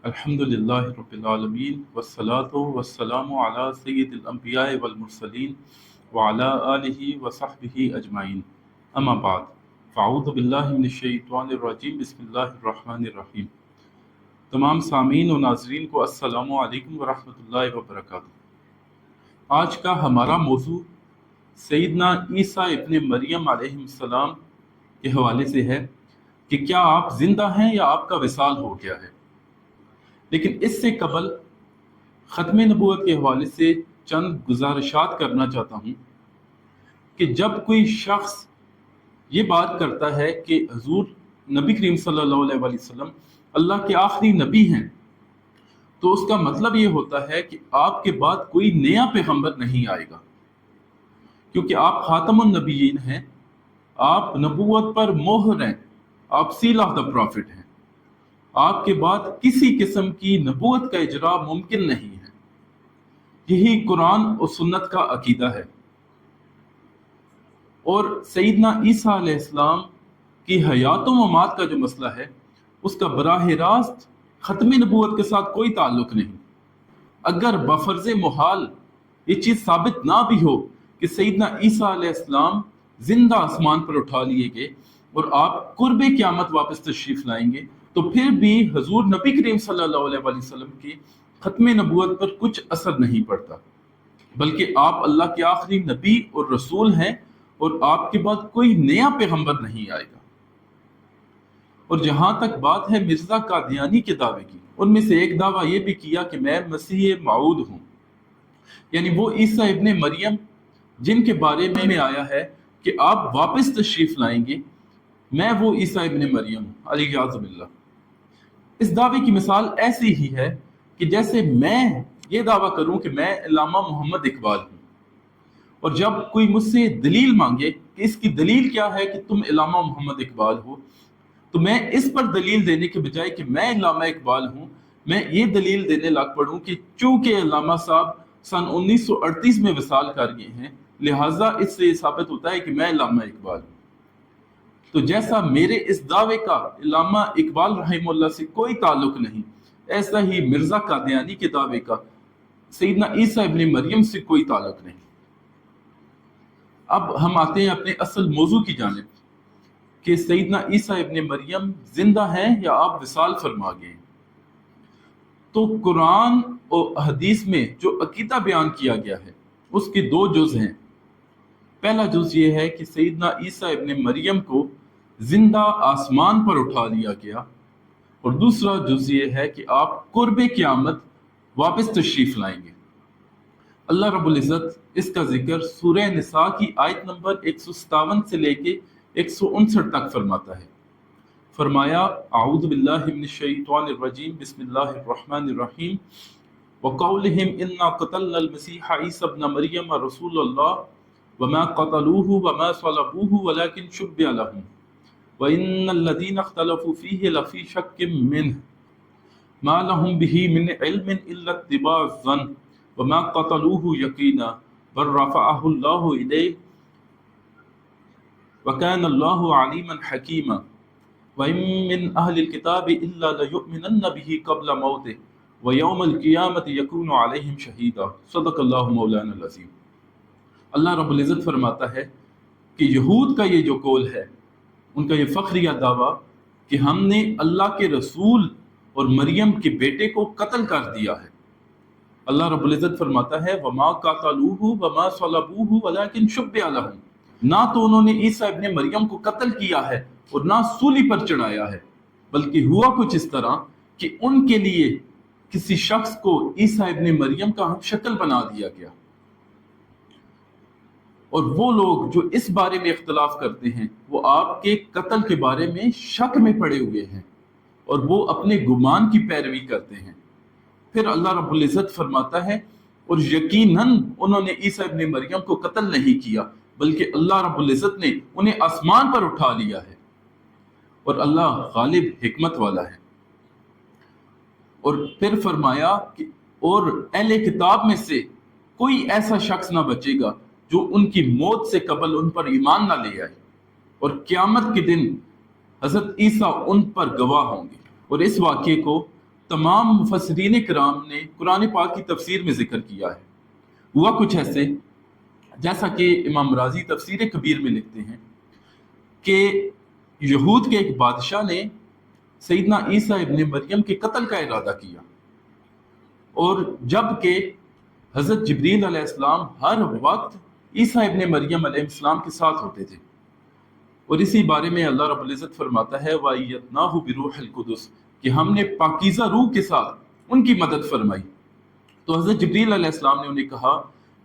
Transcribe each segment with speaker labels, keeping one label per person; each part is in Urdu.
Speaker 1: الحمدللہ رب العالمین والصلاة والسلام علی سید الانبیاء والمرسلین وعلی آلہ وصحبہ اجمعین، اما بعد فاعوذ باللہ من الشیطان الرجیم، بسم اللہ الرحمن الرحیم۔ تمام سامعین و ناظرین کو السلام علیکم ورحمۃ اللہ وبرکاتہ۔ آج کا ہمارا موضوع سیدنا عیسیٰ ابن مریم علیہ السلام کے حوالے سے ہے کہ کیا آپ زندہ ہیں یا آپ کا وصال ہو گیا ہے۔ لیکن اس سے قبل ختم نبوت کے حوالے سے چند گزارشات کرنا چاہتا ہوں کہ جب کوئی شخص یہ بات کرتا ہے کہ حضور نبی کریم صلی اللہ علیہ وسلم اللہ کے آخری نبی ہیں، تو اس کا مطلب یہ ہوتا ہے کہ آپ کے بعد کوئی نیا پیغمبر نہیں آئے گا، کیونکہ آپ خاتم النبیین ہیں، آپ نبوت پر مہر ہیں، آپ سیل آف دا پروفٹ ہیں۔ آپ کے بعد کسی قسم کی نبوت کا اجرا ممکن نہیں ہے۔ یہی قرآن اور سنت کا عقیدہ ہے۔ اور سیدنا عیسیٰ علیہ السلام کی حیات و ممات کا جو مسئلہ ہے، اس کا براہ راست ختم نبوت کے ساتھ کوئی تعلق نہیں۔ اگر بفرض محال یہ چیز ثابت نہ بھی ہو کہ سیدنا عیسیٰ علیہ السلام زندہ آسمان پر اٹھا لیے گئے اور آپ قرب قیامت واپس تشریف لائیں گے، تو پھر بھی حضور نبی کریم صلی اللہ علیہ وسلم کی ختم نبوت پر کچھ اثر نہیں پڑتا، بلکہ آپ اللہ کے آخری نبی اور رسول ہیں، اور آپ کے بعد کوئی نیا پیغمبر نہیں آئے گا۔ اور جہاں تک بات ہے مرزا قادیانی کے دعوے کی، ان میں سے ایک دعویٰ یہ بھی کیا کہ میں مسیح موعود ہوں، یعنی وہ عیسیٰ ابن مریم جن کے بارے میں آیا ہے کہ آپ واپس تشریف لائیں گے، میں وہ عیسیٰ ابن مریم ہوں، علیہ باللہ۔ اس دعوے کی مثال ایسی ہی ہے کہ جیسے میں یہ دعویٰ کروں کہ میں علامہ محمد اقبال ہوں، اور جب کوئی مجھ سے دلیل مانگے کہ اس کی دلیل کیا ہے کہ تم علامہ محمد اقبال ہو، تو میں اس پر دلیل دینے کے بجائے کہ میں علامہ اقبال ہوں، میں یہ دلیل دینے لگ پڑوں کہ چونکہ علامہ صاحب سن 1938 میں وصال کر گئے ہیں، لہٰذا اس سے یہ ثابت ہوتا ہے کہ میں علامہ اقبال ہوں۔ تو جیسا میرے اس دعوے کا علامہ اقبال رحمہ اللہ سے کوئی تعلق نہیں، ایسا ہی مرزا قادیانی کے دعوے کا سیدنا عیسیٰ ابن مریم سے کوئی تعلق نہیں۔ اب ہم آتے ہیں اپنے اصل موضوع کی جانب کہ سیدنا عیسیٰ ابن مریم زندہ ہیں یا آپ وصال فرما گئے ہیں۔ تو قرآن اور حدیث میں جو عقیدہ بیان کیا گیا ہے اس کے دو جز ہیں۔ پہلا جز یہ ہے کہ سیدنا عیسیٰ ابن مریم کو زندہ آسمان پر اٹھا لیا گیا، اور دوسرا جز یہ ہے کہ آپ قرب قیامت واپس تشریف لائیں گے۔ اللہ رب العزت اس کا ذکر سورہ نساء کی آیت نمبر 157 سے لے کے 159 تک فرماتا ہے۔ فرمایا اعوذ باللہ من الشیطان الرجیم، بسم اللہ الرحمن الرحیم، وقولہم انا قتلنا المسیح عیسی ابن مریم رسول اللہ وما قتلوه وما صلبوه ولكن شبه لهم وإن الذين اختلفوا فيه لفي شك منه ما لهم به من علم إلا اتباع الظن وما قتلوه يقينا بل رفعه الله إليه وكان الله عليما حكيما وإن من أهل الكتاب إلا ليؤمنن به قبل موته ويوم القيامة يكون عليهم شهيدا صدق الله مولانا العظيم۔ اللہ رب العزت فرماتا ہے کہ یہود کا یہ جو قول ہے، ان کا یہ فخریہ دعویٰ کہ ہم نے اللہ کے رسول اور مریم کے بیٹے کو قتل کر دیا ہے، اللہ رب العزت فرماتا ہے وما قتلوہ وما صلبوہ ولکن شبہ لہم، نہ تو انہوں نے عیسیٰ ابن مریم کو قتل کیا ہے اور نہ سولی پر چڑھایا ہے، بلکہ ہوا کچھ اس طرح کہ ان کے لیے کسی شخص کو عیسیٰ ابن مریم کا ہم شکل بنا دیا گیا۔ اور وہ لوگ جو اس بارے میں اختلاف کرتے ہیں وہ آپ کے قتل کے بارے میں شک میں پڑے ہوئے ہیں، اور وہ اپنے گمان کی پیروی کرتے ہیں۔ پھر اللہ رب العزت فرماتا ہے اور یقیناً انہوں نے عیسیٰ ابن مریم کو قتل نہیں کیا، بلکہ اللہ رب العزت نے انہیں آسمان پر اٹھا لیا ہے، اور اللہ غالب حکمت والا ہے۔ اور پھر فرمایا کہ اور اہل کتاب میں سے کوئی ایسا شخص نہ بچے گا جو ان کی موت سے قبل ان پر ایمان نہ لے آئے، اور قیامت کے دن حضرت عیسیٰ ان پر گواہ ہوں گے۔ اور اس واقعے کو تمام مفسرین کرام نے قرآن پاک کی تفسیر میں ذکر کیا ہے۔ ہوا کچھ ایسے جیسا کہ امام رازی تفسیر کبیر میں لکھتے ہیں کہ یہود کے ایک بادشاہ نے سیدنا عیسیٰ ابن مریم کے قتل کا ارادہ کیا، اور جب کہ حضرت جبریل علیہ السلام ہر وقت عیسیٰ ابن مریم علیہ السلام کے ساتھ ہوتے تھے، اور اسی بارے میں اللہ رب العزت فرماتا ہے وَأَيَّدْنَاهُ بِرُوحِ الْقُدُسِ کہ ہم نے پاکیزہ روح کے ساتھ ان کی مدد فرمائی۔ تو حضرت جبریل علیہ السلام نے انہیں کہا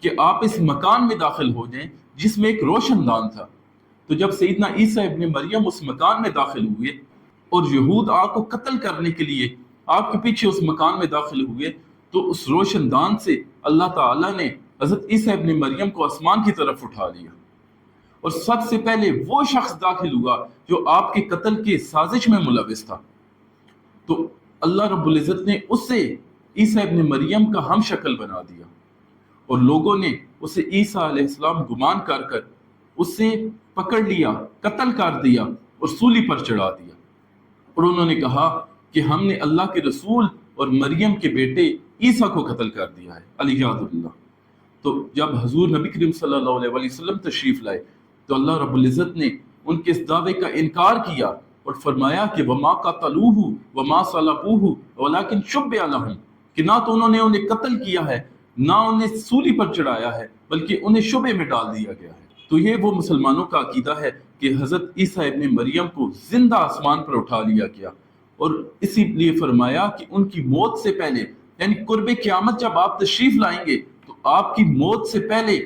Speaker 1: کہ آپ اس مکان میں داخل ہو جائیں جس میں ایک روشن دان تھا۔ تو جب سیدنا عیسیٰ ابن مریم اس مکان میں داخل ہوئے اور یہود آپ کو قتل کرنے کے لیے آپ کے پیچھے اس مکان میں داخل ہوئے، تو اس روشن دان سے اللہ تعالیٰ نے حضرت عیسیٰ ابن مریم کو آسمان کی طرف اٹھا لیا، اور سب سے پہلے وہ شخص داخل ہوا جو آپ کے قتل کے سازش میں ملوث تھا۔ تو اللہ رب العزت نے اسے عیسیٰ ابن مریم کا ہم شکل بنا دیا، اور لوگوں نے اسے عیسیٰ علیہ السلام گمان کر اسے پکڑ لیا، قتل کر دیا اور سولی پر چڑھا دیا، اور انہوں نے کہا کہ ہم نے اللہ کے رسول اور مریم کے بیٹے عیسیٰ کو قتل کر دیا ہے، علیہ اللہ۔ تو جب حضور نبی کریم صلی اللہ علیہ وسلم تشریف لائے تو اللہ رب العزت نے ان کے اس دعوے کا انکار کیا اور فرمایا کہ وما قتلوہ وما صلبوہ ولکن شبہ لہم کہ نہ تو انہوں نے انہیں قتل کیا ہے، نہ انہیں سولی پر چڑھایا ہے، بلکہ انہیں شبہ میں ڈال دیا گیا ہے۔ تو یہ وہ مسلمانوں کا عقیدہ ہے کہ حضرت عیسیٰ ابن مریم کو زندہ آسمان پر اٹھا لیا گیا، اور اسی لیے فرمایا کہ ان کی موت سے پہلے، یعنی قرب قیامت جب آپ تشریف لائیں گے تو آپ کی موت سے پہلے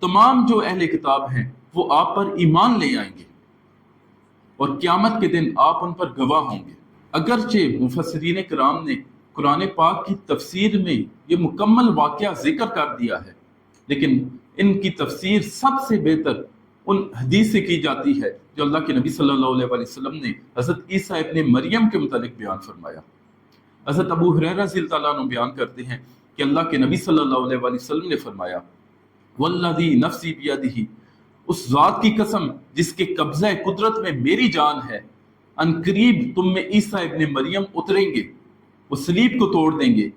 Speaker 1: تمام جو اہل کتاب ہیں وہ آپ پر ایمان لے آئیں گے، اور قیامت کے دن آپ ان پر گواہ ہوں گے۔ اگرچہ مفسرین کرام نے قرآن پاک کی تفسیر میں یہ مکمل واقعہ ذکر کر دیا ہے، لیکن ان کی تفسیر سب سے بہتر ان حدیث سے کی جاتی ہے جو اللہ کے نبی صلی اللہ علیہ وسلم نے حضرت عیسیٰ ابن مریم کے متعلق بیان فرمایا۔ حضرت ابو ہریرہ رضی اللہ عنہ بیان کرتے ہیں کہ اللہ کے نبی صلی اللہ علیہ وسلم نے فرمایا والذی نفسی بیدہ، اس ذات کی قسم جس کے قبضہ قدرت میں میری جان ہے، ان قریب تم میں عیسیٰ ابن مریم اتریں گے، وہ صلیب کو توڑ دیں گے،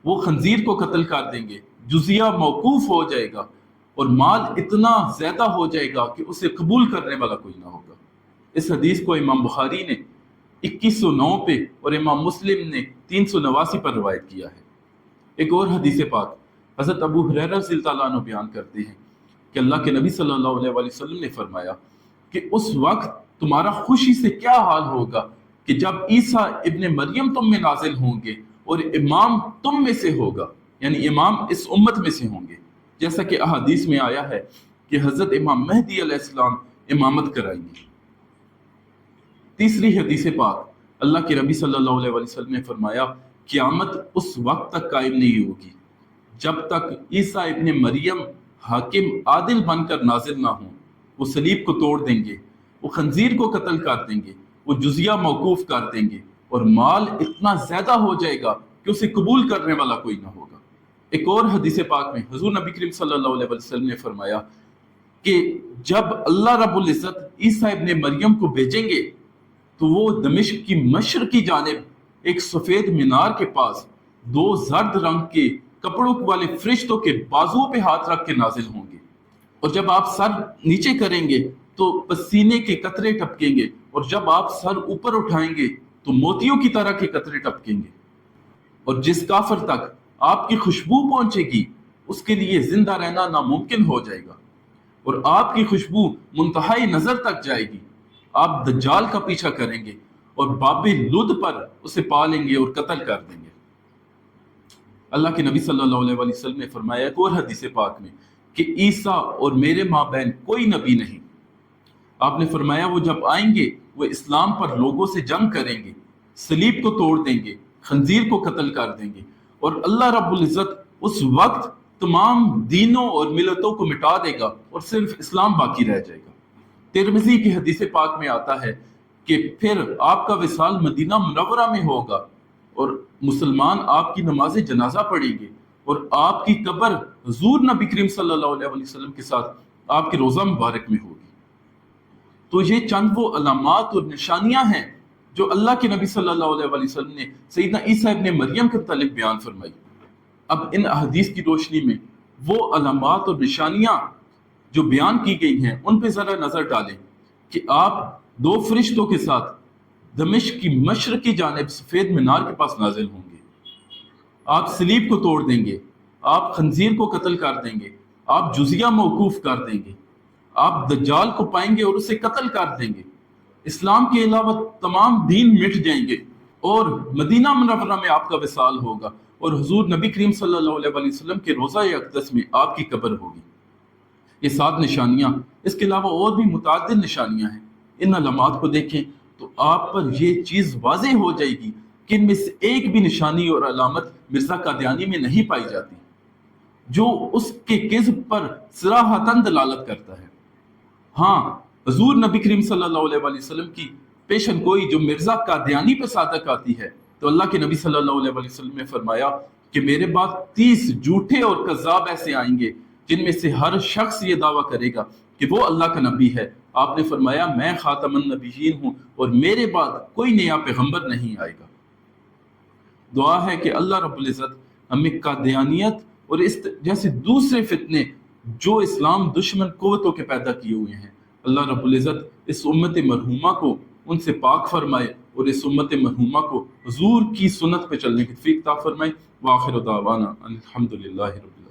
Speaker 1: وہ خنزیر کو قتل کر دیں گے، جزیہ موقوف ہو جائے گا، اور مال اتنا زیادہ ہو جائے گا کہ اسے قبول کرنے والا کوئی نہ ہوگا۔ اس حدیث کو امام بخاری نے 2109 پہ اور امام مسلم نے 389 پر روایت کیا ہے۔ ایک اور حدیث پاک حضرت ابو ہریرہ رضی اللہ عنہ بیان کرتے ہیں کہ اللہ کے نبی صلی اللہ علیہ وسلم نے فرمایا کہ اس وقت تمہارا خوشی سے کیا حال ہوگا کہ جب عیسیٰ ابن مریم تم میں نازل ہوں گے اور امام تم میں سے ہوگا، یعنی امام اس امت میں سے ہوں گے، جیسا کہ احادیث میں آیا ہے کہ حضرت امام مہدی علیہ السلام امامت کرائیں گے۔ تیسری حدیث پاک اللہ کے نبی صلی اللہ علیہ وسلم نے فرمایا قیامت اس وقت تک قائم نہیں ہوگی جب تک عیسیٰ ابن مریم حاکم عادل بن کر نازل نہ ہوں۔ وہ صلیب کو توڑ دیں گے، وہ خنزیر کو قتل کر دیں گے، وہ جزیہ موقوف کر دیں گے، اور مال اتنا زیادہ ہو جائے گا کہ اسے قبول کرنے والا کوئی نہ ہوگا۔ ایک اور حدیث پاک میں حضور نبی کریم صلی اللہ علیہ وسلم نے فرمایا کہ جب اللہ رب العزت عیسیٰ ابن مریم کو بھیجیں گے تو وہ دمشق کی مشرقی جانب ایک سفید مینار کے پاس دو زرد رنگ کے کپڑوں والے فرشتوں کے بازوؤں پہ ہاتھ رکھ کے نازل ہوں گے، اور جب آپ سر نیچے کریں گے تو پسینے کے قطرے ٹپکیں گے، اور جب آپ سر اوپر اٹھائیں گے تو موتیوں کی طرح کے قطرے ٹپکیں گے، اور جس کافر تک آپ کی خوشبو پہنچے گی اس کے لیے زندہ رہنا ناممکن ہو جائے گا، اور آپ کی خوشبو منتہائی نظر تک جائے گی۔ آپ دجال کا پیچھا کریں گے اور باب لد پر اسے پالیں گے اور قتل کر دیں گے۔ اللہ کے نبی صلی اللہ علیہ وسلم نے فرمایا ایک اور حدیث پاک میں کہ عیسیٰ اور میرے مابین کوئی نبی نہیں۔ آپ نے فرمایا وہ جب آئیں گے وہ اسلام پر لوگوں سے جنگ کریں گے، صلیب کو توڑ دیں گے، خنزیر کو قتل کر دیں گے، اور اللہ رب العزت اس وقت تمام دینوں اور ملتوں کو مٹا دے گا اور صرف اسلام باقی رہ جائے گا۔ ترمذی کی حدیث پاک میں آتا ہے کہ پھر آپ کا وصال مدینہ منورہ میں ہوگا اور مسلمان آپ کی نماز جنازہ پڑھیں گے، اور آپ کی قبر حضور نبی کریم صلی اللہ علیہ وسلم کے ساتھ آپ کے روضہ مبارک میں ہوگی۔ تو یہ چند وہ علامات اور نشانیاں ہیں جو اللہ کے نبی صلی اللہ علیہ وآلہ وسلم نے سیدنا عیسیٰ ابن مریم کے متعلق بیان فرمائی۔ اب ان احادیث کی روشنی میں وہ علامات اور نشانیاں جو بیان کی گئی ہیں ان پہ ذرا نظر ڈالیں کہ آپ دو فرشتوں کے ساتھ دمشق کی مشرقی جانب سفید مینار کے پاس نازل ہوں گے، آپ صلیب کو توڑ دیں گے، آپ خنزیر کو قتل کر دیں گے، آپ جزیہ موقوف کر دیں گے، آپ دجال کو پائیں گے اور اسے قتل کر دیں گے، اسلام کے علاوہ تمام دین مٹ جائیں گے اور مدینہ منورہ میں آپ کا وصال ہوگا اور حضور نبی کریم صلی اللہ علیہ وآلہ وسلم کے روضہ اقدس میں آپ کی قبر ہوگی۔ یہ 7 نشانیاں، اس کے علاوہ اور بھی متعدد نشانیاں ہیں۔ ان علامات کو دیکھیں تو آپ پر یہ چیز واضح ہو جائے گی کہ ان میں سے ایک بھی نشانی اور علامت مرزا قادیانی میں نہیں پائی جاتی جو اس کے کذب پر صراحتاً دلالت کرتا ہے۔ ہاں، حضور نبی کریم صلی اللہ علیہ وآلہ وسلم کی پیشن گوئی جو مرزا قادیانی پہ صادق آتی ہے تو اللہ کے نبی صلی اللہ علیہ وآلہ وسلم نے فرمایا کہ میرے بعد 30 جھوٹے اور کذاب ایسے آئیں گے جن میں سے ہر شخص یہ دعویٰ کرے گا کہ وہ اللہ کا نبی ہے۔ آپ نے فرمایا میں خاتم النبیین ہوں اور میرے بعد کوئی نیا پیغمبر نہیں آئے گا۔ دعا ہے کہ اللہ رب العزت ہمیں قادیانیت اور اس جیسے دوسرے فتنے جو اسلام دشمن قوتوں کے پیدا کیے ہوئے ہیں، اللہ رب العزت اس امت مرحومہ کو ان سے پاک فرمائے اور اس امت مرحومہ کو حضور کی سنت پہ چلنے کی توفیق عطا فرمائے۔ وآخر دعوانا ان الحمد للہ رب العالمین۔